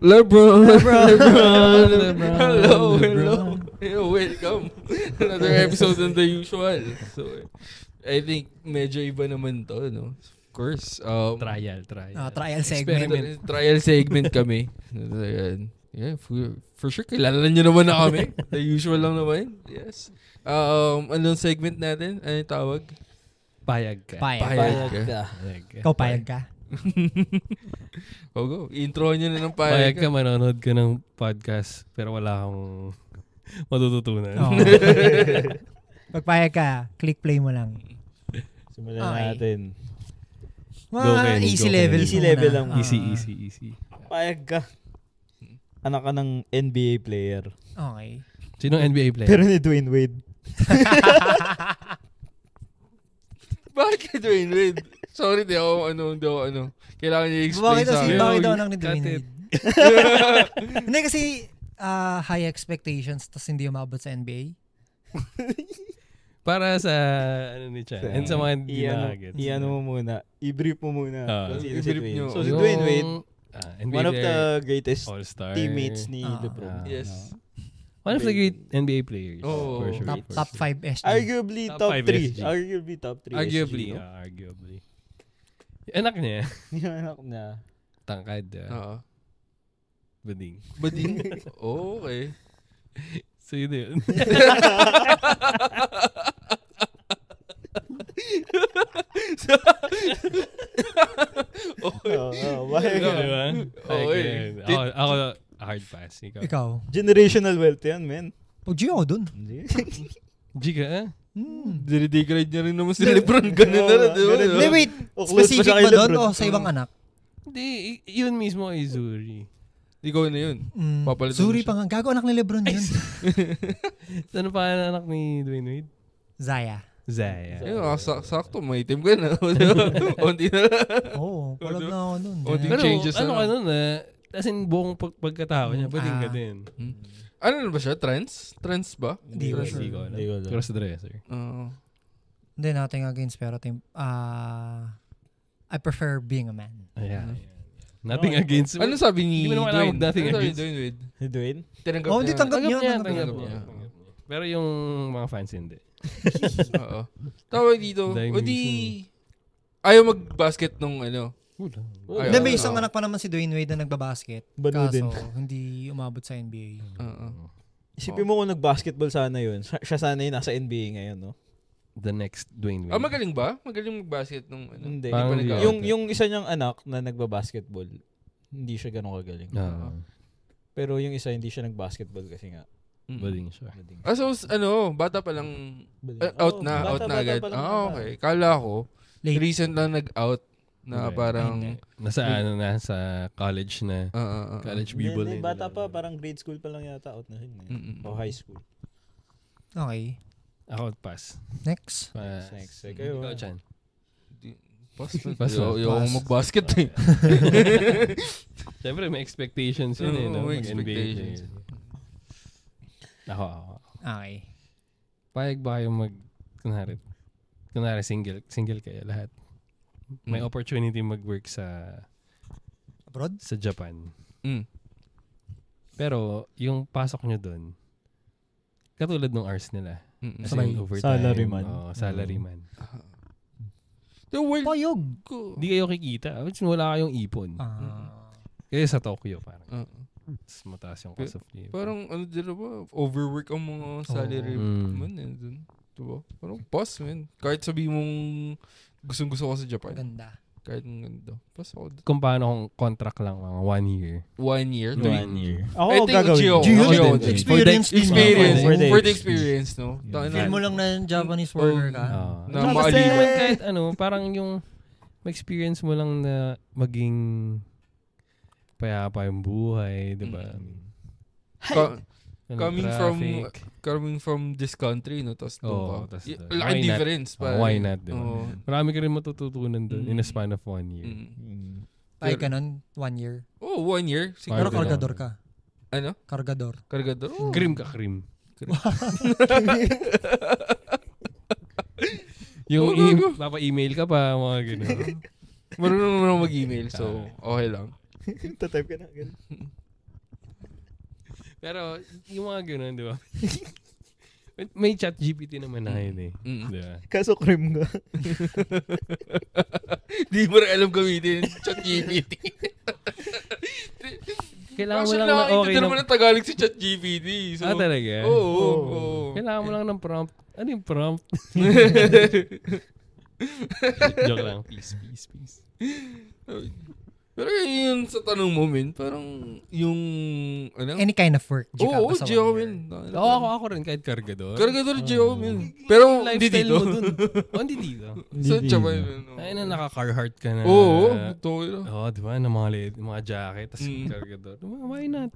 LeBron. Hello. Welcome. Another episode on The Usual. So, I think medyo iba naman to, no? Of course. Trial. Trial segment. Trial segment kami. Ayan. Yeah, for sure, kilala nyo naman na kami. The Usual lang naman. Yes. Anong segment natin? Ano yung tawag? Payag ka. Payag ka. Ikaw payag ka. Go. Intro nyo na ng Payag payag ka, manonood ka ng podcast pero wala kang matututunan. Oo. Pag payag ka, click play mo lang. Simulan Okay. natin. Mga easy level. Easy level lang. Easy. Payag ka. Anak ka ng NBA player. Okay. Sino NBA player? Pero ni Dwayne Wade. Bakit kay Dwayne Wade? Sorry, di ako ano. Kailangan niya i-explain sa akin. Bakit daw nang ni cut Dwayne it. Wade? Hindi kasi high expectations tas hindi umabot sa NBA. Para sa ano ni Chan. And sa mga hindi nakagets. I-ano mo muna. I-brief mo muna. Kung sino si i-brief Dwayne. nyo. So si Dwayne Wade, NBA one of the player, greatest all-star. teammates ni LeBron. Yes. One of the great NBA players. Oh, for sure. Top 5 SG. Arguably Top top 5 3. SG. Arguably top 3. Arguably. SG, no? Arguably. Anak niya, Yung anak niya. tangkad. Oo. Bading. Bading? Oh, okay. So yun yun. Bakit ka? Diba? Okay. Ako, hard pass. Ikaw. Generational wealth yan, man. Pag G ako dun. G ka, eh? Dinidegrade niya rin naman si Lebron. Ganun na rin, di ba? Hindi, wait. O, close Specific pa siya kay ba doon LeBron? o sa ibang anak? Hindi, yun mismo ay Zuri. Ikaw na yun. Papalitan mo Zuri siya. pa nga. Gago anak ni Lebron yun. Ano pa ang anak ni Dwayne Wade? Zaya. Zaya. Ayun, sakto, may team ka na. Unti na. Oo, palag na ako nun. Onting Pero changes ano na. ka nun as in buong pagkatao niya, pwedeng ka din. Ano na ba siya? Trans? Trans ba? Hindi ko Hindi sure. ko alam. Hindi ko alam. Crossdresser. Hindi, nothing against pero I prefer being a man. Ayan. Nothing against. Ano sabi ni Hindi mo naman alam Dwayne? nothing Ano sabi ni against. Dwayne Wade? Si Dwayne? Tinanggap Oh, hindi niya. tanggap niya. Tanggap Tanggap niya. niya. Pero yung mga fans hindi. Oo. Tawag dito. Dahil O di... Ayaw mag-basket nung ano. Ayaw. Hindi, may isang anak pa naman si Dwayne Wade na nagbabasket. Bano din. Kaso, hindi umabot sa NBA. Isipin mo kung nag-basketball sana yun. Siya sana yung nasa NBA ngayon, no? The next Dwayne Wade. Magaling ba? Magaling mag-basket nung ano? Hindi. Parang Hindi pa hindi. nag-out. Yung isa niyang anak na nagba-basketball, hindi siya ganun kagaling. Pero yung isa hindi siya nag-basketball kasi nga. Bading siya. So, bata pa lang, out na agad. Okay. Kala ko, Late. recent lang nag-out na Okay. parang... Nasa sa college na. College b-ball Hindi, na. bata pa, parang grade school pa lang yata out na rin. O high school. Okay. Ako pass. Next. Next. Kayo. Ikaw, Chan. Pass. Pass. Yung mag-basket eh. Siyempre, may expectations yun eh. No? May Mag-NBA expectations. player. Ako. Okay. Payag ba kayo kunwari single kayo lahat. May opportunity mag-work sa Abroad? sa Japan. Pero yung pasok nyo doon, katulad ng hours nila. As Sabay. in overtime. Salaryman. Salaryman. The world Payog. ko. Hindi kayo kikita. Which wala kayong ipon. Kaya sa Tokyo parang. Mas mataas yung cost of living. Parang ano din ba? Overwork ang mga salary man eh. Dun. Diba? Parang pass man. Kahit sabi mong gustong-gusto ko sa Japan. Ganda. Kahit ng ganito. Pass ako. Kung paano kung contract lang, mga 1 year. 1 year? 1 year. I Ako think gagawin. Gio. Gio, Gio. experience din. For the experience, no? Feel mo lang na Japanese worker ka. Na Kasi maaliwan. kahit parang yung ma-experience mo lang na maging payapa yung buhay, di ba? Coming from this country, no? Tapos doon ka. Why Laking not? difference. Why not, di ba? Oh. Marami ka rin matututunan doon in a span of 1 year. Payag ka nun, 1 year. Oh, 1 year. Pero Payag kargador ka. Ano? Kargador. Kargador? Oh. Cream ka, cream. Yung papa-email ka pa, mga gano'n. Marunong naman mag-email, so okay lang. Tatype ka na. Ganun. Pero yung mga ganun, di ba? May chat GPT naman na yun eh. Di ba? Kaso cream ka. Di mo rin alam gamitin chat GPT. Kailangan mo Actually, lang na okay nakakita naman ng Tagalog si chat GPT. So, talaga? Oo. Kailangan mo lang ng prompt. Ano yung prompt? Joke lang. Peace. Pero yun sa tanong mo, min, parang yung, ano? Any kind of work. Oo, Gio, min. Ako rin kahit kargador. Kargador, Gio, min. Pero hindi Lifestyle dito. mo dun. Hindi dito. Sa Chabay, min. Ay na, naka-Carhartt ka na. Oo, ito. Di ba? Na mga jacket, tas kargador. Why not?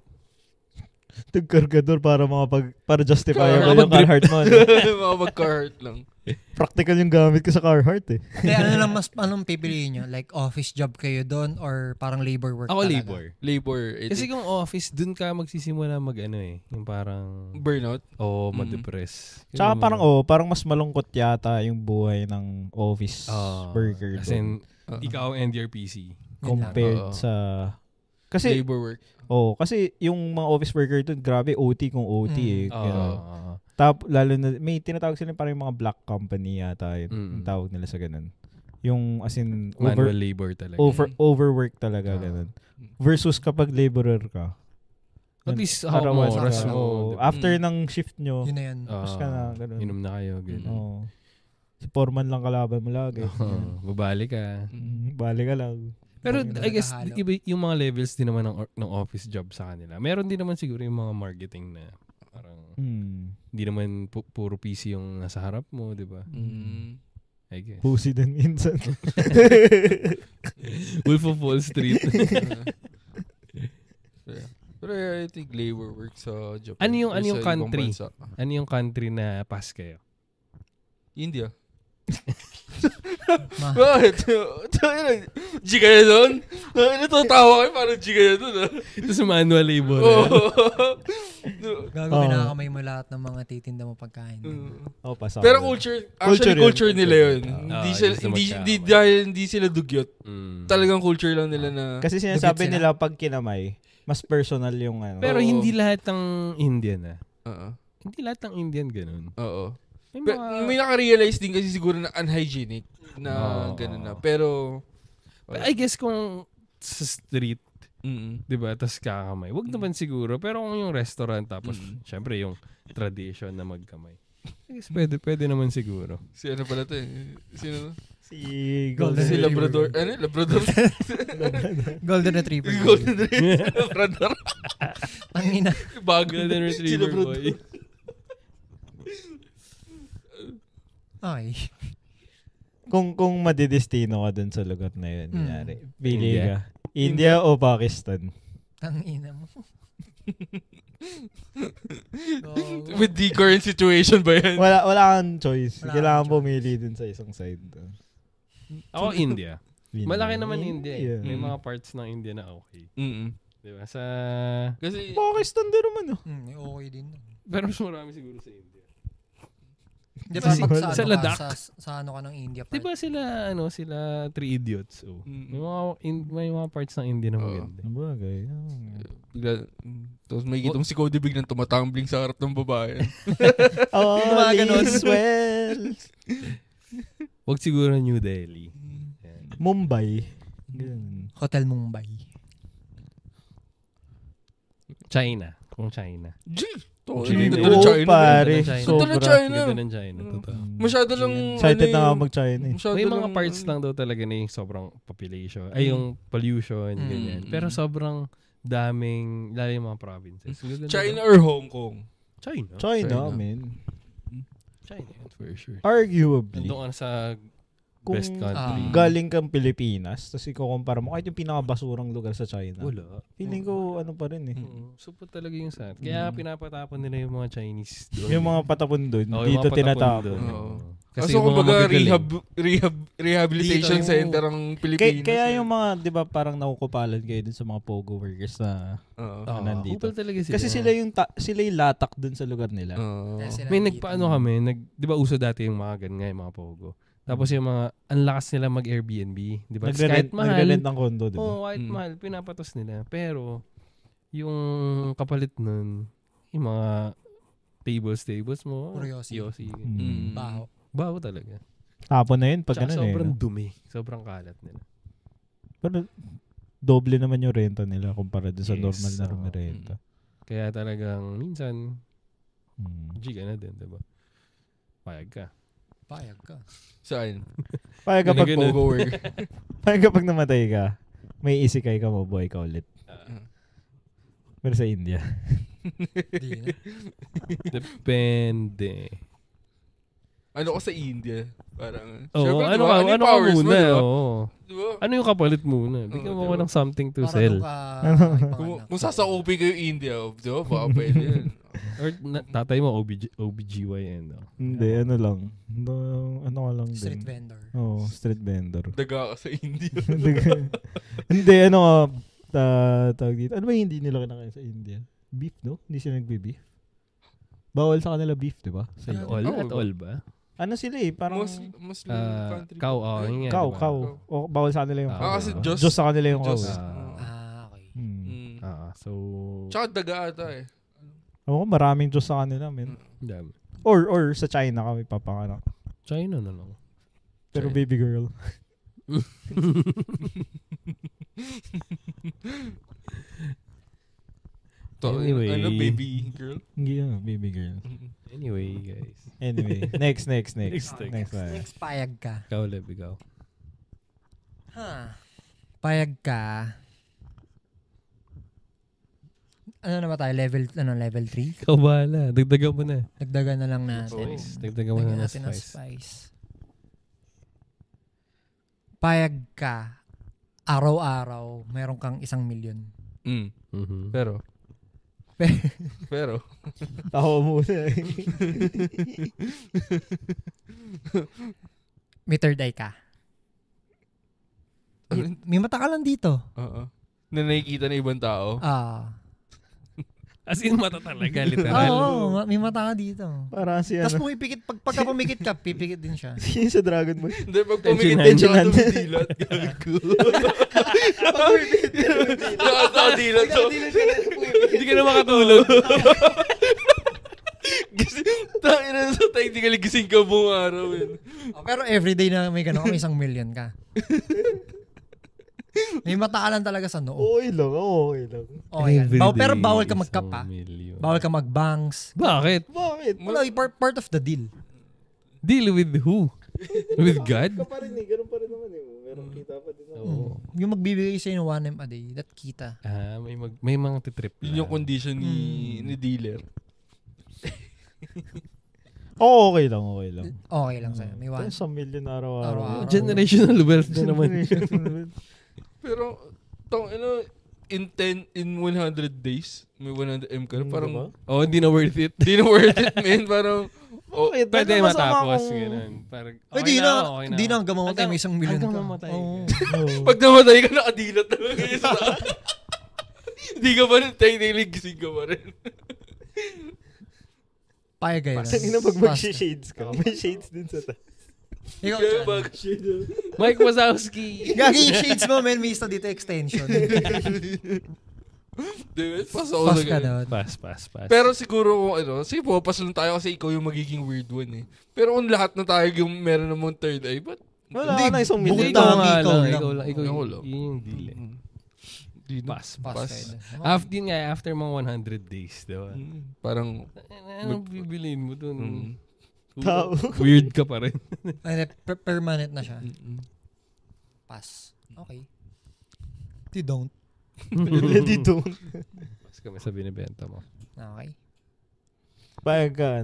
Tag-kargador para justifiable Carhartt. yung Carhartt mo. No? Mga mag-Carhartt lang. Practical yung gamit ko sa Carhartt eh. Kaya anong pipiliin nyo? Like office job kayo doon or parang labor work Ako talaga? Labor. Kasi kung office, dun ka magsisimula yung parang Burnout. ma-depress. Tsaka parang mas malungkot yata yung buhay ng office worker As doon. in, ikaw and your PC. Compared sa... Kasi, labor work. kasi yung mga office worker doon, grabe, OT kung OT eh. Lalo na, may tinatawag sila parang yung mga black company yata yun. Yung tawag nila sa ganun. Yung as in, manual labor talaga. Overwork talaga, ganun. Versus kapag laborer ka. At least, oras mo. After ng shift nyo, yun na yan. tapos ka na, ganun. Inom na kayo, ganun. Si foreman lang kalaban mo lagi. Babalik ka. Balik ka lang. Pero I guess, iba yung mga levels din naman ng office job sa kanila. Meron din naman siguro yung mga marketing na parang hindi naman puro PC yung nasa harap mo, di ba? I guess. Pussy din minsan. Wolf of Wall Street. Pero I think labor work sa Japan. Ano yung country? Ano yung country na pass kayo? India. Bakit? G ka na doon? Natatawa kayo parang G ka na doon. Ito sa manual labor. Gagawin nakakamay mo lahat ng mga titinda mo pagkain. Pero culture nila yun. Hindi sila dugyot. Talagang culture lang nila na... Kasi sinasabi nila pag kinamay, mas personal yung ano. Pero hindi lahat ng Indian Hindi lahat ng Indian ganun. Oo. May naka-realize din kasi siguro na unhygienic na gano'n na. Pero I guess kung sa street, di ba, tas kakamay, wag naman siguro. Pero kung yung restaurant, tapos syempre yung tradition na magkamay. I guess pwede naman siguro. Si ano pala to eh? Sino to? Si Labrador. Ano? Labrador? Golden Retriever. Golden Retriever. Labrador. Tangina. Golden Retriever boy. Ay. Kung madidestino ka dun sa lugar na yun, kunyari, pili ka. India o Pakistan? Tangina mo. With the current situation ba yan? Wala kang choice. Kailangan pumili dun sa isang side. Ako, India. Malaki naman India. May mga parts ng India na okay. Diba? Kasi Pakistan din naman. Okay din. Pero mas marami siguro sa India. Di ba sa Ladakh? Sa ano ka ng India? Di ba sila Three Idiots? May mga parts ng India na maganda. Bagay. Tapos may kitong si Cody biglang tumatambling sa harap ng babae. All is well. Wag siguro New Delhi. Mumbai. Hotel Mumbai. China. Kung China. Ganda ng China. Pare. Ganda ng China. Ganda ng China. Totoo. Masyado lang... Excited na nga mag-China eh. May mga parts lang daw talaga na yung sobrang population. Ay, yung pollution, ganyan. Pero sobrang daming, lalo yung mga provinces. China or Hong Kong? China, man. China, for sure. Arguably. Nandun ka sa kung best country. Galing kang Pilipinas, tapos ikukumpara mo kahit yung pinakabasurang lugar sa China. Wala. Feeling ko ano pa rin eh. Super talaga yung sa atin. Kaya pinapatapon nila yung mga Chinese doon. Yung mga patapon doon, mga dito patapon tinatapon. doon. Kasi kumbaga rehabilitation center ang Pilipinas. Kaya yung mga, di ba, parang nakukupalan kayo dun sa mga pogo workers na nandito. Talaga sila. Kasi sila yung latak dun sa lugar nila. May nagpaano kami, di ba uso dati yung mga ganyan, yung mga pogo. Tapos yung mga, ang lakas nila mag-Airbnb. Di ba? Kahit mahal. Nagre-rent ng condo, di ba? Kahit mahal, pinapatos nila. Pero, yung kapalit nun, yung mga tables mo. Yosi. Baho talaga. Tapon na yun pag Tsaka ganun sobrang dumi. Sobrang kalat nila. Pero doble naman yung renta nila kumpara sa normal na rumirenta. Kaya talagang minsan, G ka na din, diba? Payag ka. Saan? Payag kapag Over-work. Payag kapag namatay ka, may isikay ka, mabuhay ka ulit. Pero sa India. Depende. Ano ka sa India? Parang, ano ka muna? Diba? Ano yung kapalit muna? Bigyan mo ko ng something to sell. Kung sasakupi kayo India, diba? Baka pwede yan. Or tatay mo, OBGYN. Hindi, ano lang. Ano ka lang din. Street vendor. Street vendor. Daga ka sa India. Hindi, ano ka, tawag dito. Ano ba hindi nila kinakain sa India? Beef, no? Hindi sila nagbe-beef. Bawal sa kanila beef, di ba? Sa all at all ba? Ano sila parang Muslim country. Cow. Bawal sa kanila yung cow. Kasi Diyos sa kanila yung cow. Okay. So, tsaka daga ata eh. Ako, maraming Diyos sa kanila, men. Dami. Or sa China kami papanganak. China na lang. Pero baby girl. Anyway. Ano, baby girl? Yeah, baby girl. Anyway, guys. Anyway, next. Next Payag ka. Ikaw, Leb, ikaw. Payag ka. Ano na ba tayo? Level 3? Ikaw bahala. Dagdagan mo na. Dagdagan na lang natin. Spice. Dagdagan mo na ng ng spice. spice. Payag ka. Araw-araw, meron kang 1 million. Mm-hmm. Pero. Tawa muna eh. May third eye ka. May mata ka lang dito. Na nakikita ng ibang tao. As in, mata talaga, literal. Oo, may mata ka dito. Parang si Tapos pumipikit, pagka pumikit ka, pipikit din siya. Yung sa Dragon Ball. Hindi, pag pumikit din siya dilat. Gago. Pag pumikit ka, dilat. Hindi ka na makatulog. Tangin na sa technically gising ka buong araw. Pero everyday na may gano'n, may 1 million ka. May mata ka lang talaga sa noo. Okay lang. Pero bawal ka magkapa. Bawal ka magbangs. Bakit? Wala, part of the deal. Deal with who? With God? Ka pa rin eh. Ganun pa rin naman eh. Meron kita pa din ako. Yung magbibigay sa'yo ng 1M a day, that kita. May mga titrip na. Yun yung condition ni dealer. Okay lang. Okay lang sa'yo. May 1. 1 million araw-araw. Generational wealth na naman. Pero, in 100 days, may 100M ka na. Parang, hindi na worth it. Hindi na worth it, man. Parang, pwede matapos. Ganun. Parang, Hindi na hanggang mamatay may 1 million ka. Hanggang mamatay ka. Pag namatay ka, nakadilat na lang kayo sa Hindi ka pa rin, technically gising ka pa rin. Payag kayo. Pag mag-shades ka, may shades din sa taas. Ikaw, Mike Wazowski. Gagi yung shades mo, man. May isa dito extension. Pass ka doon. Pass. Pero siguro kung sige po, pass lang tayo kasi ikaw yung magiging weird one eh. Pero kung lahat na tayo yung meron namang third eye, but wala ka na isang million. Ikaw lang. Yung deal eh. Pass. After mga 100 days, diba? Parang, anong bibiliin mo dun? Tao. Weird ka pa rin. Permanent na siya. Pass. Okay. You don't. You don't. Pass kami sa binibenta mo. Okay. Payag ka,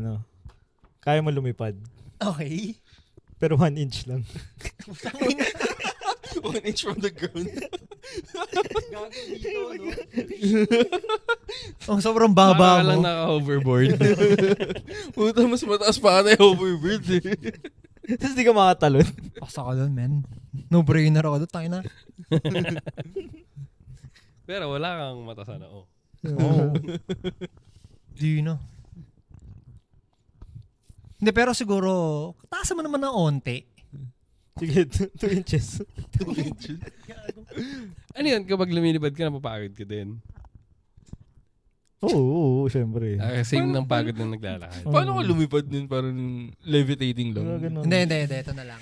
kaya mo lumipad. Okay. Pero 1 inch lang. 1 inch from the ground. Gago dito, no? Sobrang baba mo. Lang naka-hoverboard. Puta, mas mataas pa ata yung hoverboard eh. Tapos di ka makatalon. Pasa ka doon, man. No-brainer ako doon. Tayo na. Pero wala kang mata sa noo. Di na. Hindi, pero siguro, taasan mo naman ng onti. Sige, 2 inches. 2 inches. Ano yun? Kapag lumilipad ka, napapagod ka din? Oo, syempre. Same ng pagod ng naglalakad. Paano ka lumipad nun? Parang levitating lang. Hindi. Ito na lang.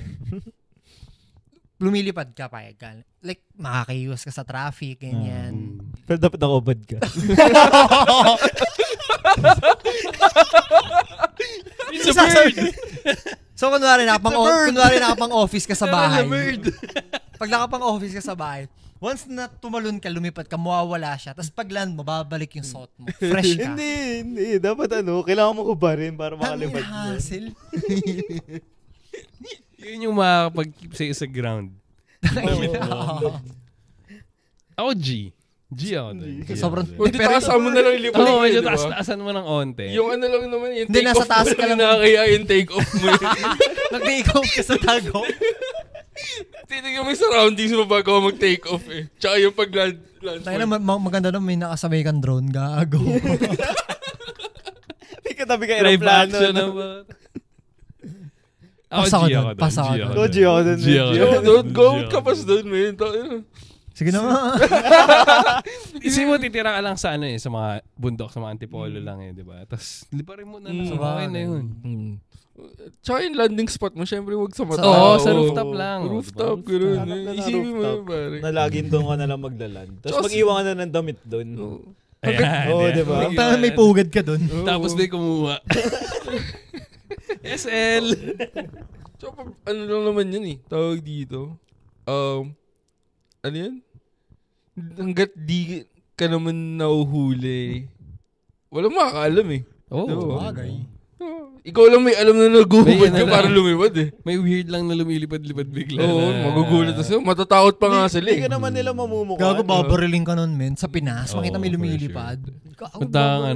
Lumilipad ka, payag ka. Like, makakaiwas ka sa traffic, ganyan. Pero dapat nakubad ka. It's a bird! So, kunwari nakapang office ka sa bahay. Pag nakapang office ka sa bahay, once na tumalon ka, lumipad ka, mawawala siya. Tapos pag land mo, babalik yung suot mo. Fresh ka. Hindi. Dapat kailangan mo kubarin para makalipad mo. Hassle. Yun yung makakapag-keep sa'yo sa ground. Ako G ako doon. Sobrang... Hindi, taasan mo na lang yung lipad. Oo, medyo taasan mo ng onte. Yung ano lang naman, yung Hindi, take nasa off taas mo ka lang. nakakaya yung take off mo. Nag-take off ka sa tago. Titignan mo yung surroundings mo bago ka mag-take off eh. Tsaka yung pag-land. Maganda na may nakasabay kang drone, gago. May katabi ka aeroplano. Ako G ako doon. Go ka pas doon, man. Sige na nga. Isipin mo, titira ka lang sa sa mga bundok, sa mga antipolo lang di ba? Tapos, liparin mo na lang. Okay na yun. Tsaka yung landing spot mo, syempre wag sa mata. Oo, sa rooftop lang. Rooftop, gano'n. Isipin mo yun, pare. Na laging doon ka na lang maglaland. Tapos mag-iwan ka na ng damit doon. Ayan. Di ba? Parang may pugad ka doon. Tapos may kumuha. SL. So, ano lang naman yun eh. Tawag dito. Ano yan? Hanggat di ka naman nauhuli, walang makakaalam eh. Oo. Bagay. Ikaw lang may alam na naguhubad ka para lumipad eh. May weird lang na lumilipad-lipad bigla. Oo, magugulat na sila. Matatakot pa nga sila eh. Hindi ka naman nila mamumukha. Gago, babariling ka nun, men. Sa Pinas, makita may lumilipad. Puntang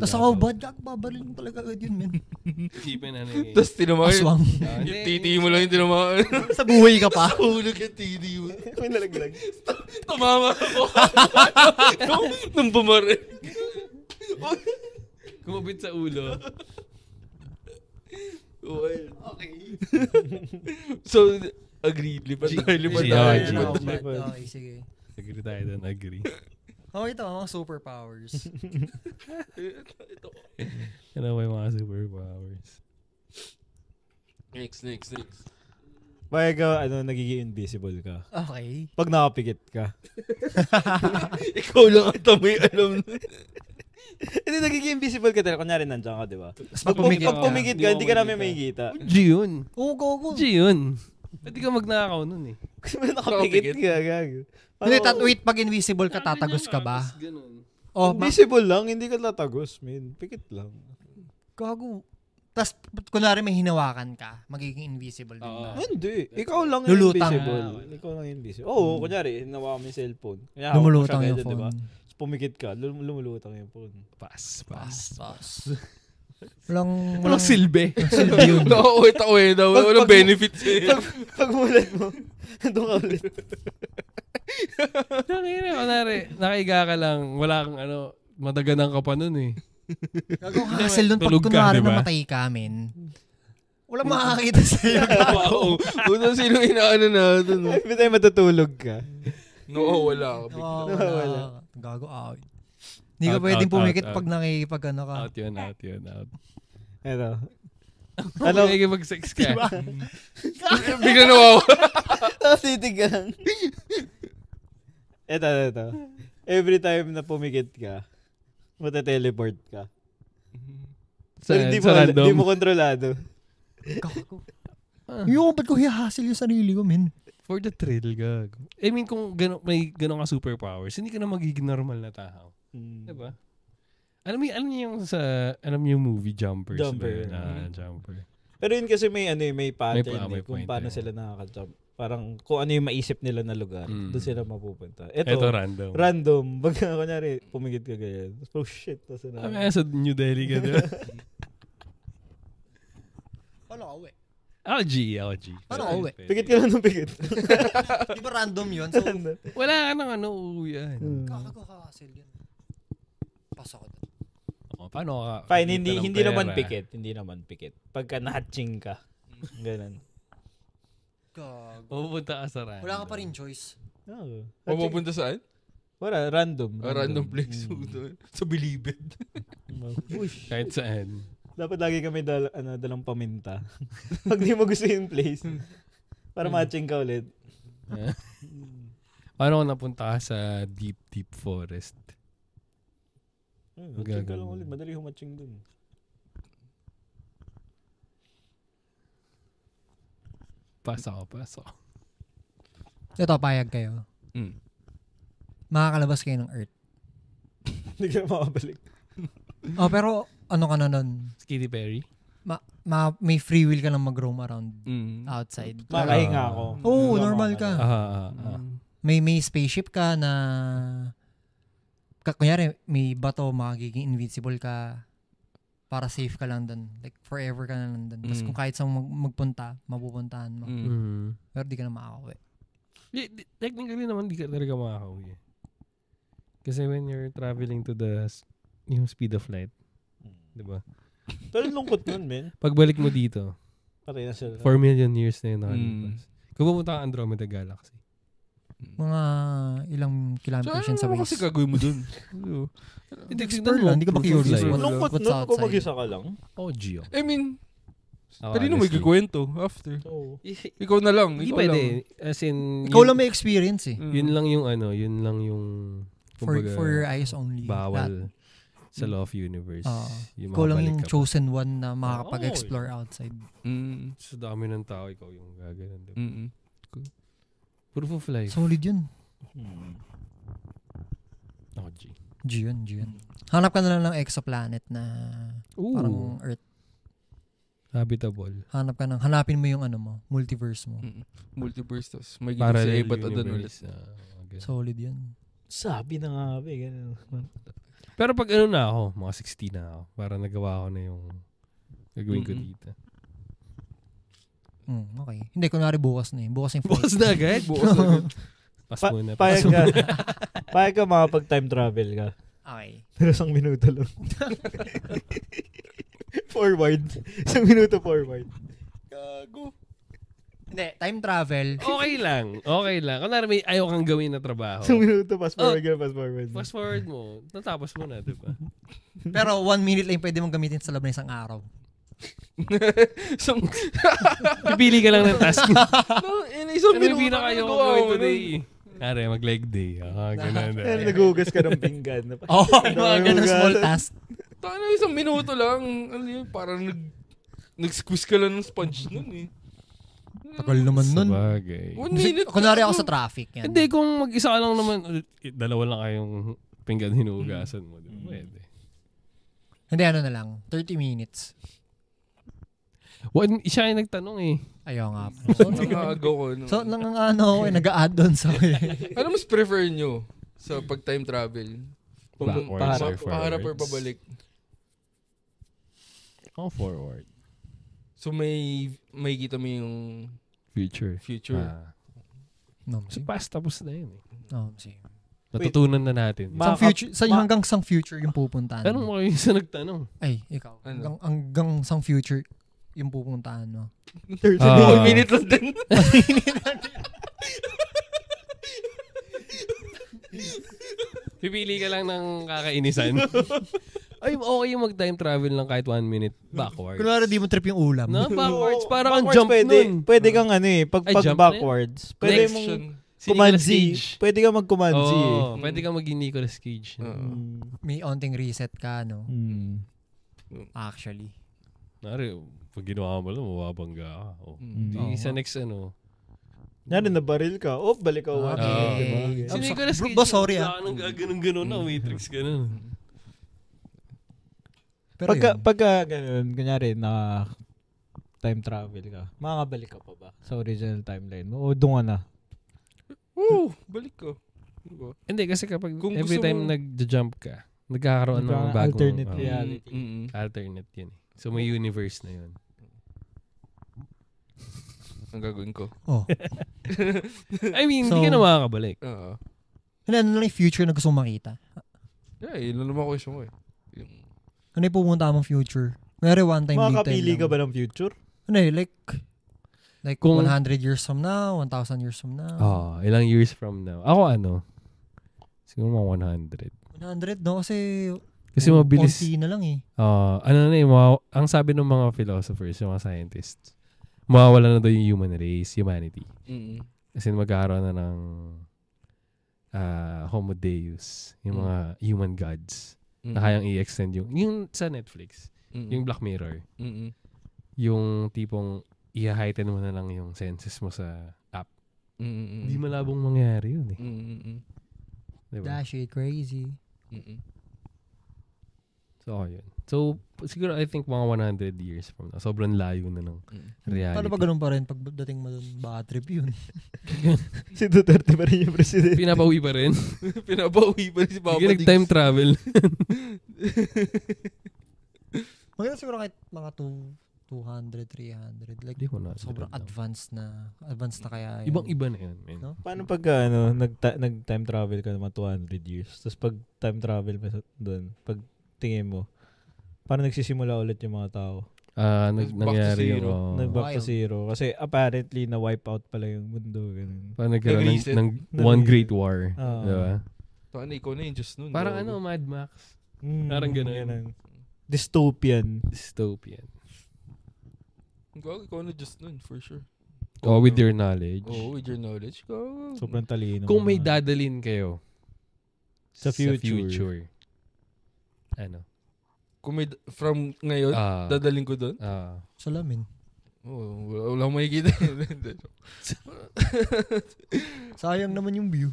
Tapos ako, bad gago, babariling talaga agad yun, men. Isipin Tapos tinamaan. Aswang. Yung titi mo lang yung tinamaan. Sa buhay ka pa. Hulog yung titi mo. May nalaglag. Tumama ako. Nung bumaril. Kumabit sa ulo. Okay. So, agreed. Lipad tayo. Okay, sige. Agree tayo doon, agree. Ito, mga superpowers. Ano ba yung mga superpowers? Next. Pag nagiging invisible ka. Okay. Pag nakapikit ka. Ikaw lang ata may alam. Hindi, nagiging invisible ka talaga. Kunyari, nandiyan ka, di ba? Pag pumikit pumikit ka, hindi ka namin makikita. G yun. Oo, go. G yun. Pwede ka magnakaw nun eh. Kasi may nakapikit ka, gago. Hindi, wait, pag invisible ka, tatagos ka ba? Oh, invisible lang, hindi ka tatagos, man. Pikit lang. Gago. Tapos, kunwari may hinawakan ka, magiging invisible din ba? Hindi. Ikaw lang Lulutang. invisible. Ikaw lang invisible. Oo, kunyari, hinawakan mo yung cellphone. Lumulutang yung phone. Diba? Pumikit ka, lumulutang yung phone. Pass. Walang silbi. Silbi yun. Nakawit daw. Walang benefits eh. Pag mulat mo, doon ka ulit. Nakiga ka lang, wala kang madaganang ka pa nun eh. Gagawang hassle nun pag Tulog ka, kunwari diba? namatay ka, men. Walang makakita sa'yo. Wow. Kung sino inaano na doon. Every time matutulog ka. Wala. Wala. Gago out. Hindi ka pwedeng pumikit pag nakikipag ka. Out yun. Ito. Nakikipag-sex ka. Diba? Bigla nawawala. Titig ka lang. Ito. Every time na pumikit ka, mata-teleport ka. Hindi mo kontrolado. Gago. Yung ba't ko hihahassle yung sarili ko, men? For the thrill, gago. I mean, kung may gano'n ka superpowers, hindi ka na magiging normal na tao. Diba? Alam mo yung movie Jumper. Jumper. Pero yun kasi may pattern may kung point, paano sila nakaka-jump. Parang kung ano yung maisip nila na lugar, doon sila mapupunta. Ito random. Random. Baga, kunyari, pumigit ka ganyan. Oh shit. Sa New Delhi ka diba? Paano ka uwi? Ako G. Paano ka uwi? Pikit ka lang ng pikit. Di ba random yun? So, wala ka nang uuwian. Gago ka hassle yan. Pasok ko doon. Paano ka? Fine, hindi naman pikit. Pagka na-hatching ka. Ganun. Gago. Pupunta ka sa random. Wala ka pa rin choice. Mapupunta saan? Wala, random. Random place. Sa Bilibid. Kahit saan. Dapat lagi kami dalang paminta. Pag di mo gusto yung place, para matching ka ulit. Paano kung napunta ka sa deep forest? Matching ka lang ulit. Madali humatching dun. Pasok. Ito, payag kayo. Makakalabas kayo ng Earth. Hindi ka makabalik. Pero ano ka na nun? Katy Perry? May free will ka lang mag-roam around outside. Makahinga ako. Oo, normal ka. May spaceship ka na kunyari may bato, magiging invincible ka para safe ka lang dun. Like forever ka na lang dun. Tapos kung kahit saan magpunta, mapupuntahan mo. Pero di ka na makakauwi. Technically naman di ka talaga makakauwi. Kasi when you're traveling to yung speed of light, di ba? Pero lungkot nun, men. Pagbalik mo dito, patay na sila. 4 million years na yun nakalipas. Kung pumunta ka Andromeda Galaxy. Mga ilang kilometers yun sa base. Kasi gagawin mo dun? Explore lang, hindi ka ba-curious? Lungkot nun kung mag-isa ka lang. Gio. I mean, kanino may kikwento after? Ikaw na lang. Hindi pwede. As in, ikaw lang may experience eh. Yun lang yung for your eyes only. Bawal sa law of universe. Ikaw lang yung chosen one na makakapag-explore outside. Sa dami ng tao, ikaw yung gaganon. Proof of life. Solid yun. G yun. Hanap ka na lang ng exoplanet na parang Earth. Habitable. Hanapin mo yung multiverse mo. Multiverse, tas may gina sa iba't doon ulit. Solid yun. Sabi na nga, ganun. Pero pag na ako, mga 60 na ako, para nagawa ko na yung gagawin ko dito. Okay. Hindi, kunwari bukas na Bukas yung flight. Bukas na agad? Pas muna. Payag ka makapag-time travel ka. Okay. Pero 1 minuto lang. Forward. 1 minuto forward. Gago. Hindi, time travel. Okay lang. Kunwari may ayaw kang gawin na trabaho. 1 minuto, fast forward. Fast forward mo. Natapos mo na, diba? Pero 1 minute lang pwede mong gamitin sa loob ng isang araw. Pipili ka lang ng task. Isang minuto na kayo gawin today. Are, mag-leg day. Ganun. Nagugas ka ng pinggan. Mga ganun small task. Isang minuto lang. Parang nag-squeeze ka lang ng sponge nun eh. Tagal naman nun. Sabagay. 1 minute. Kunwari ako sa traffic. Yan. Hindi, kung mag-isa ka lang naman, dalawa lang kayong pinggan hinugasan mo. Pwede. Hindi, na lang. 30 minutes. Siya yung nagtanong eh. Ayaw nga. Nangagaw ko. So, nag-a-add-on sa Ano mas prefer nyo sa pag-time travel? Paharap or pabalik? Forward. So may kita mo yung future. No, sa past tapos na yun eh. No, sige. Natutunan na natin. Hanggang sang future yung pupuntahan. Tanong mo kayo sa nagtanong. Ay, ikaw. Hanggang sang future yung pupuntahan mo. 1 minute lang din. Pipili ka lang ng kakainisan. Ay, okay yung mag-time travel lang kahit 1 minute backwards. Kunwari di mo trip yung ulam. No, backwards. Para kang jump nun. Pwede kang pag backwards. Pwede mong Command Z. Pwede kang mag-Command Z. Pwede kang maging Nicolas Cage. May onting reset ka, no? Actually. Nari, pag ginawa mo lang, mababangga ka. Sa next Yan, nabaril ka. Balik ka. Si Nicolas Cage. Sorry ganun na, Matrix ganun. Pagka ganun, kunyari na time travel ka, makakabalik ka pa ba sa original timeline mo? O doon ka na? Balik ko. Hindi, kasi kapag every time nag-jump ka, nagkakaroon ng bagong alternate reality. Alternate yun. So may universe na yun. Ang gagawin ko. I mean, hindi ka na makakabalik. Ano lang yung future na gusto mong makita? Yun lang naman question ko eh. Ano yung pumunta mong future? Mayroon one time lead time. Makakapili ka ba ng future? Ano like kung 100 years from now, 1,000 years from now. Ilang years from now. Ako Siguro mga 100. 100, no? Kasi mabilis. Konti na lang eh. Ang sabi ng mga philosophers, yung mga scientists, mawawala na daw yung humanity. Mm-hmm. Kasi magkakaroon na ng Homo Deus, yung mga human gods, na kayang i-extend yung sa Netflix, yung Black Mirror. Yung tipong i-heighten mo na lang yung senses mo sa app. Hindi malabong mangyari yun eh. Diba? That shit crazy. So, yun. So, siguro I think mga 100 years from now, sobrang layo na ng reality. Paano ba ganun pa rin pagdating mo dun, bad trip yun? Si Duterte pa rin yung president. Pinabawi pa rin. Pinabawi pa rin si Papa Diggs. Time travel. Maganda siguro kahit mga 200, 300. Like, sobrang advanced na kaya yun. Ibang-iba na yun. No? Paano pag nag-time travel ka naman 200 years, tapos pag time travel pa doon, pag tingin mo, parang nagsisimula ulit yung mga tao. Nangyari yung... Nag-back to zero. Kasi apparently, na-wipe out pala yung mundo. Ganun. Parang nagkaroon ng one great war. Diba? Paano ikaw na yung Diyos nun? Parang Mad Max. Parang ganun. Dystopian. Ikaw na Diyos nun, for sure. With your knowledge. With your knowledge. Sobrang talino. Kung may dadalin kayo sa future. Kung may, from ngayon, dadaling ko doon? Salamin. Wala akong makikita. Sayang naman yung view.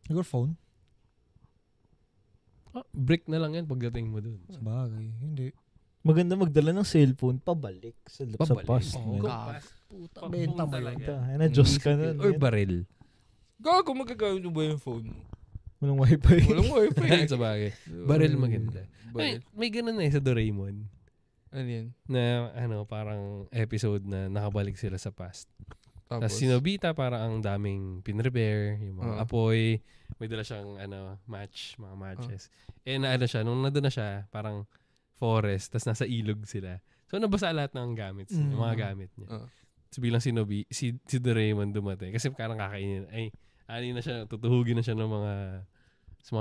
Siguro phone? Brick na lang yan pagdating mo doon. Sabagay, hindi. Maganda magdala ng cellphone pabalik sa past. Puta, benta mo lang. Na Diyos ka na. Or baril. Gago, magagawin mo ba yung phone mo? Walang wifi. Sabagay. Baril maganda. May ganun na sa Doraemon. Ano yan? Na parang episode na nakabalik sila sa past. Tapos si Nobita parang ang daming pinrepair, yung mga apoy, may dala siyang mga matches. Nung nandun na siya, parang forest, tapos nasa ilog sila. So nabasa lahat ng gamit, yung mga gamit niya. So bilang si Doraemon dumating, kasi parang kakainin, na siya, tutuhugin na siya ng mga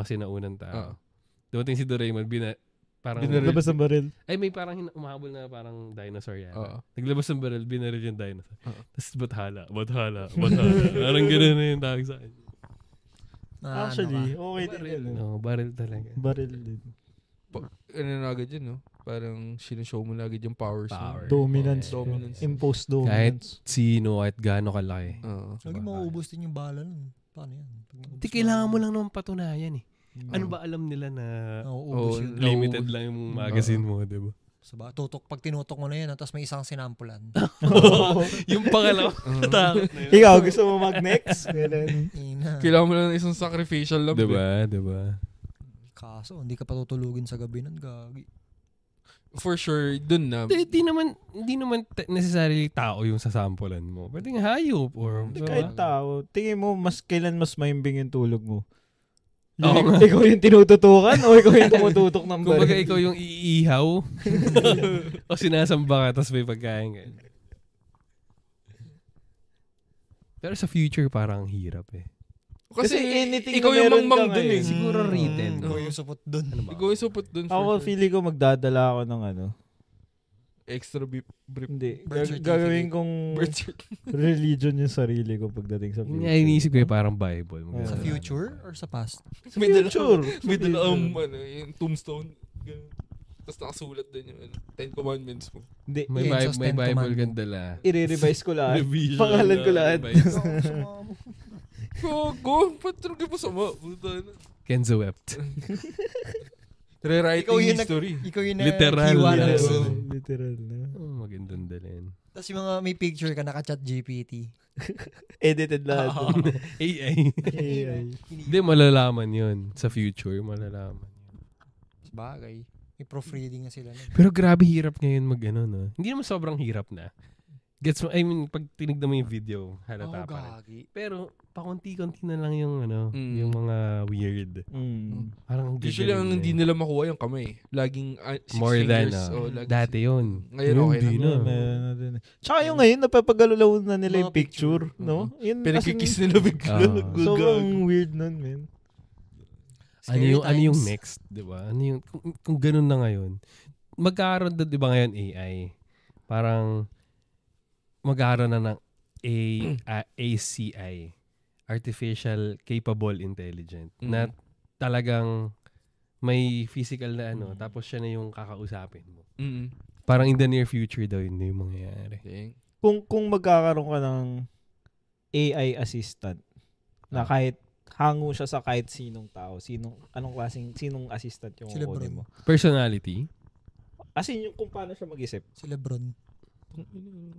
sinaunang tao. Dumating si Doraemon, parang naglabas ng baril. May parang umahabol na parang dinosaur yan. Naglabas ng baril, binaril yung dinosaur. Tapos bathala. Parang gano'n na yung tawag sa akin. Actually, okay din yun. Baril talaga. Baril din. Na agad yun, no? Parang sinushow mo na agad yung powers. Dominance. Imposed dominance. Kahit sino, kahit gaano kalaki. Lagi mauubos din yung bala nun. Paano yan? Di kailangan mo lang naman patunayan eh. Ano ba alam nila na limited lang yung magazine mo, diba? Pag tinutok mo na yan, tapos may isang sinampulan. Yung pangalawa. Ikaw, gusto mo mag-next? Kailangan mo lang ng isang sacrificial lamp. Diba? Kaso, hindi ka patutulugin sa gabi nun, gagi. For sure, dun na. Hindi naman necessarily tao yung sasampulan mo. Pwede nga hayop or... Kahit tao. Tingin mo, kailan mas mahimbing yung tulog mo? Ikaw yung tinututukan o ikaw yung tumututok ng baril? Kumbaga ikaw yung iihaw o sinasamba ka tapos may pagkain ka. Pero sa future parang hirap eh. Kasi ikaw yung mangmang dun eh. Siguro written. Ikaw yung supot dun. Ikaw yung supot dun. Ako feeling ko magdadala ako ng extra brief. Hindi. Gagawin kong religion yung sarili ko pagdating sa future. Iniisip ko yung parang Bible. Sa future or sa past? Sa future. May dala yung tombstone. Tapos nakasulat din yung 10 commandments mo. Hindi. May Bible kang dala. I-revise ko lahat. Pangalan ko lahat. Go. Patrugin mo sama. Kenzo wept. Rewriting history. Ikaw yung literal. Literal na. Magandang dalhin. Tapos yung mga may picture ka, naka-chat GPT. Edited lahat. AI. Hindi, malalaman yun. Sa future, malalaman yun. Bagay. May proofreading na sila. Pero grabe hirap ngayon no? Hindi naman sobrang hirap na. Gets mo? I mean, pag tinignan mo yung video, halata pa rin. Pero, pakunti-kunti na lang yung yung mga weird. Parang usually ang hindi nila makuha yung kamay. Laging 6 more fingers. than dati yun. Ngayon okay na. Tsaka yung ngayon, napapagalaw na nila yung picture, no? Pinagkikiss nila bigla. Sobrang weird nun, man. Ano yung next, di ba? Ano yung, kung ganun na ngayon, magkakaroon na, di ba ngayon, AI? Parang, magkakaroon na ng ACI, Artificial Capable Intelligent, na talagang may physical na tapos siya na yung kakausapin mo. Parang in the near future daw yun yung mangyayari. Okay. Kung magkakaroon ka ng AI assistant, na kahit hango siya sa kahit sinong tao, sinong assistant yung kukunin mo? Personality? As in, kung paano siya mag-isip. Si Lebron.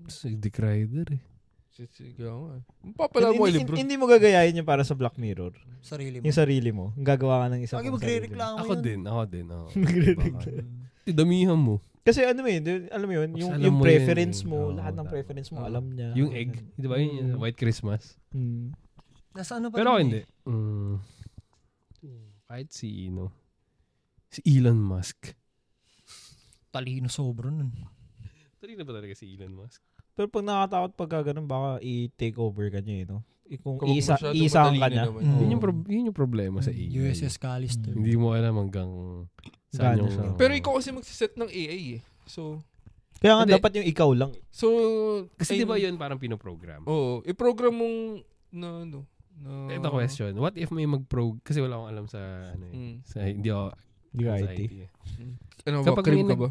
Si Dick Ryder eh. Papala mo kay Lebron. Hindi mo gagayahin yung para sa Black Mirror. Sarili mo. Yung sarili mo. Gagawa ka ng isang Lagi magre-reklamo Ako yun. din. Magre-reklamo. Damihan mo. Kasi alam mo yun, yung preference mo, lahat ng preference mo, alam niya. Yung egg, di ba yung White Christmas? Nasa ano pa pero hindi. Kahit si Elon Musk. Talino sobro nun. Talino ba talaga si Elon Musk? Pero pag nakakatakot pagka ganun, baka i-take over ka niya, no? Kung masyado isang ka niya. Yun yung problema sa AI. USS Callister. Hindi mo alam hanggang saan yung... Pero ikaw kasi magsiset ng AI eh. So, kaya nga dapat yung ikaw lang. So, kasi di ba yun parang pinoprogram? Oo. I-program mong Ito question. What if may kasi wala akong alam sa sa hindi ako sa IT. Ano ba? Crib ka ba?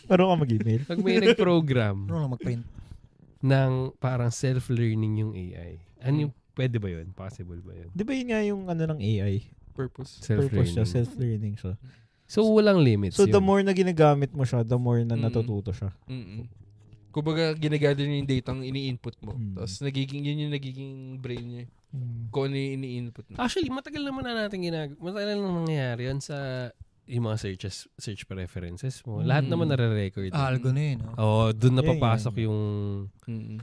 Pero ka mag-email. Pag may nag-program lang mag-print ng parang self-learning yung AI. Ano yung pwede ba yun? Possible ba yun? Di ba yun nga yung ng AI? Purpose siya. Self-learning siya. So, walang limits so, the more na ginagamit mo siya, the more na natututo siya. Kumbaga, ginagather niya yung data ang ini-input mo. Tapos, yun yung nagiging brain niya. Kung ano yung ini-input mo. Actually, matagal naman na natin matagal naman nangyayari yan sa yung mga search preferences mo. Lahat naman nare-record. Algo na yun. Doon napapasok yung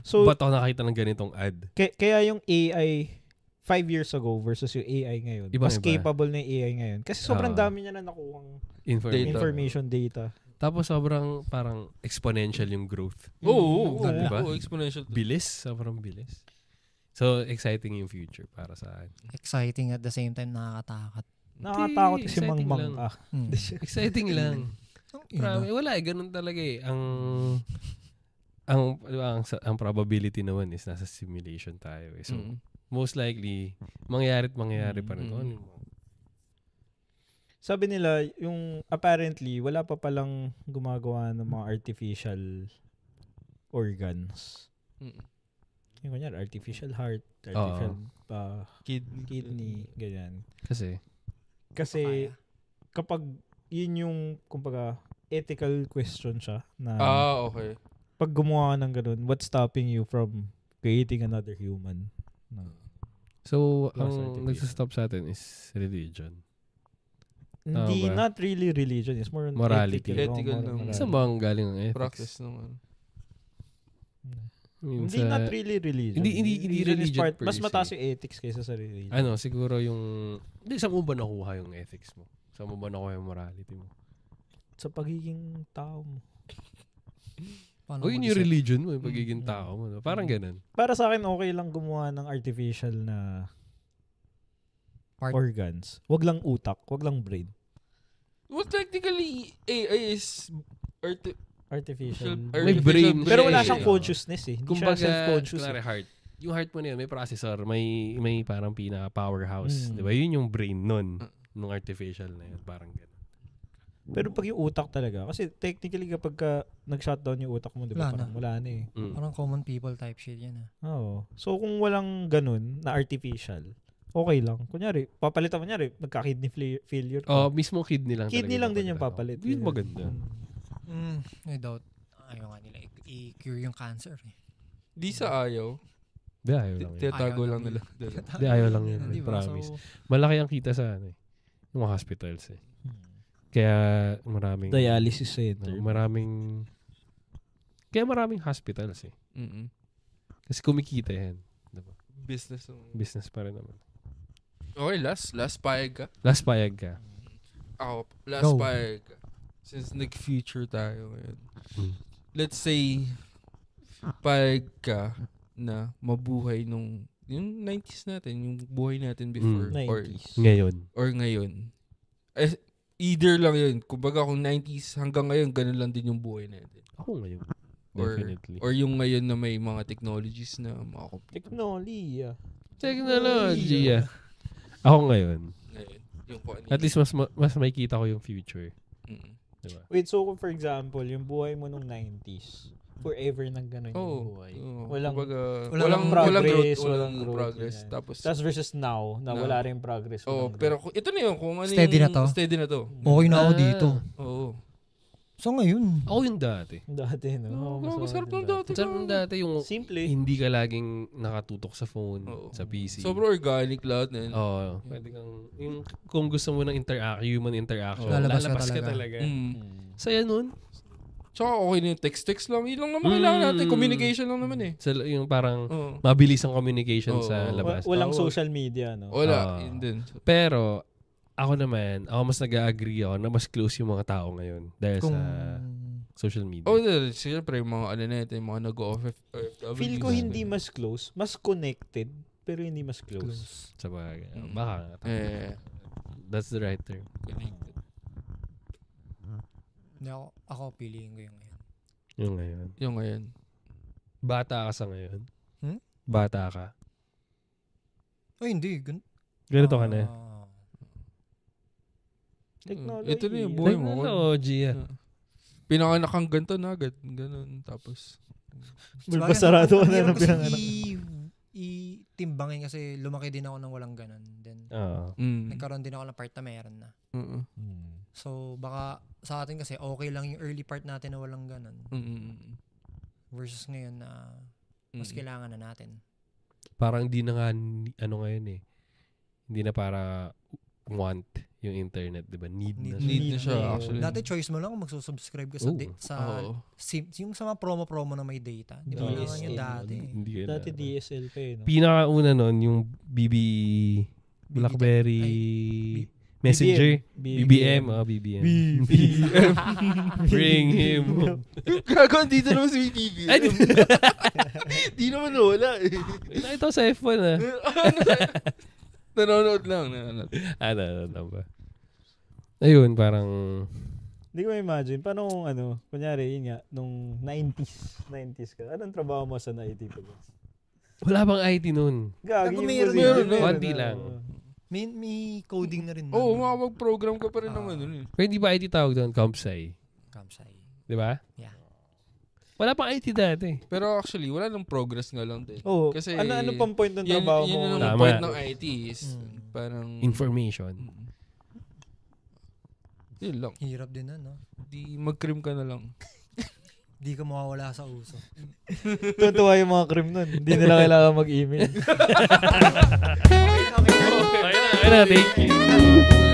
so, ba't ako nakita ng ganitong ad? Kaya yung AI 5 years ago versus yung AI ngayon. Mas capable na yung AI ngayon. Kasi sobrang dami niya na nakuhang information data. Tapos sobrang parang exponential yung growth. Oo. Diba? Exponential. Bilis. Sobrang bilis. So, exciting yung future para sa akin. Exciting at the same time nakakatakot. Nakakatakot kasi mang Exciting lang. Wala ganun talaga eh. Ang probability naman is nasa simulation tayo eh. So, most likely, mangyayari pa rin. Sabi nila, yung apparently, wala pa palang gumagawa ng mga artificial organs. Yung kunyari, artificial heart, artificial kidney, ganyan. Kasi kapag yun yung, kumbaga, ethical question siya na okay. Pag gumawa ka ng ganun, what's stopping you from creating another human? No. So, ang nagsastop sa atin is religion. Hindi, not really religion. It's more morality. Ethical naman. Saan ba ang galing ng ethics? Practice naman. Hindi, not really religion. Hindi religion part, mas mataas yung ethics kaysa sa religion. Siguro yung... Hindi, saan mo ba nakuha yung ethics mo? Saan mo ba nakuha yung morality mo? Sa pagiging tao mo. Yun yung religion mo, yung pagiging tao mo. No? Parang ganun. Para sa akin, okay lang gumawa ng artificial na organs. Wag lang utak, wag lang brain. Well, technically, AI is artificial. May brain. Pero wala siyang consciousness eh. Hindi siya self-conscious. Kumbaga, heart. Yung heart mo na yun, may processor, may parang pinaka-powerhouse. Di ba? Yun yung brain nun. Nung artificial na yun. Parang gano'n. Pero pag yung utak talaga, kasi technically kapag nag-shutdown yung utak mo, di ba? Parang wala na eh. Parang common people type shit yan ah. Oo. So kung walang ganun na artificial, okay lang. Kunyari, papalitan mo nyari, nagka-kidney failure ka. Mismo kidney lang. Kidney lang din yung papalit. Yun maganda. I doubt. Ayaw nga nila i-cure yung cancer eh. Di sa ayaw. Di, ayaw lang yun. Tiyatago lang nila. Di, ayaw lang yun. Promise. Malaki ang kita sa yung mga hospitals eh. Kaya maraming... Dialysis center. Kaya maraming hospitals eh. Kasi kumikita yan. Diba? Business pa rin naman. Okay, last payag ka? Last payag ka. Ako, last payag ka. Since nag-future tayo ngayon. Let's say, payag ka na mabuhay yung 90s natin, yung buhay natin before. 90s. Or ngayon. Either lang yun. Kumbaga kung 90s hanggang ngayon, ganun lang din yung buhay natin. Ako ngayon. Definitely. Or yung ngayon na may mga technologies na mga Technology. Ako ngayon. Yung at least mas makikita ko yung future. Diba? Wait, so for example, yung buhay mo nung 90s, forever nang ganun yung buhay. Walang progress. Tapos versus now, na wala rin progress. Pero ito na yun. Kung ano steady na to. Okay na ako dito. Oo. So ngayon. Ako yung dati. Dati, no? Masarap ng dati. Masarap ng dati yung simple. Hindi ka laging nakatutok sa phone, sa PC. Sobrang organic lahat na yun. Oo. Pwede kang, kung gusto mo ng human interaction, lalabas ka talaga. Saya nun. Tsaka okay na yung text lang. Yun lang naman kailangan natin. Communication lang naman eh. Yung parang mabilis ang communication sa labas. Walang social media, no? Wala. Yun din. Pero, ako mas nag-agree ako na mas close yung mga tao ngayon dahil sa social media. Siyempre, yung mga natin, mga nag-OFW. Feel ko hindi mas close. Mas connected, pero hindi mas close. Sa bagay. Baka. That's the right term. Connected. Ako piliin ko yung ngayon. Yung ngayon. Bata ka sa ngayon? Bata ka? Ay, hindi. Ganito ka na. Technology. Ito na yung buhay mo. Technology. Pinanganak kang ganito na agad. Ganun. Tapos. Masarado ka na ng pinanganak. Itimbangin kasi lumaki din ako nang walang ganun. Then, nagkaroon din ako ng part na meron na. So, baka sa atin kasi okay lang yung early part natin na walang ganun. Versus ngayon na mas kailangan na natin. Parang hindi na nga, ngayon eh. Hindi na para want yung internet, di ba? Need na siya, actually. Dati choice mo lang kung magsusubscribe ka sa yung sa mga promo na may data. Di ba naman yung dati? Dati DSL pa eh. No? Pinakauna nun, yung BlackBerry Messenger. BBM. BBM. Bring him. Gagawin dito naman si BBM. Di naman wala eh. Ito sa F1 Nanonood lang. Nanonood ba? Ayun, parang... Hindi ko imagine. Paano kung kunyari, yun nga, nung 90s ka, anong trabaho mo sa IT pa? Wala bang IT nun? Meron. Konti lang. May coding na rin. Makapag-program ka pa rin naman nun. Pero hindi ba IT tawag doon? CompSci. Di ba? Yeah. Wala pang IT dati. Pero actually, wala nang progress nga lang din. Kasi ano pang point ng trabaho mo? Yun ang point ng IT is parang... Information. Yun lang. Hirap din na, no? Di mag-crim ka na lang. Di ka mawawala sa uso. Tuntua yung mga crim nun. Hindi nila kailangan mag-email. Okay na. Thank you.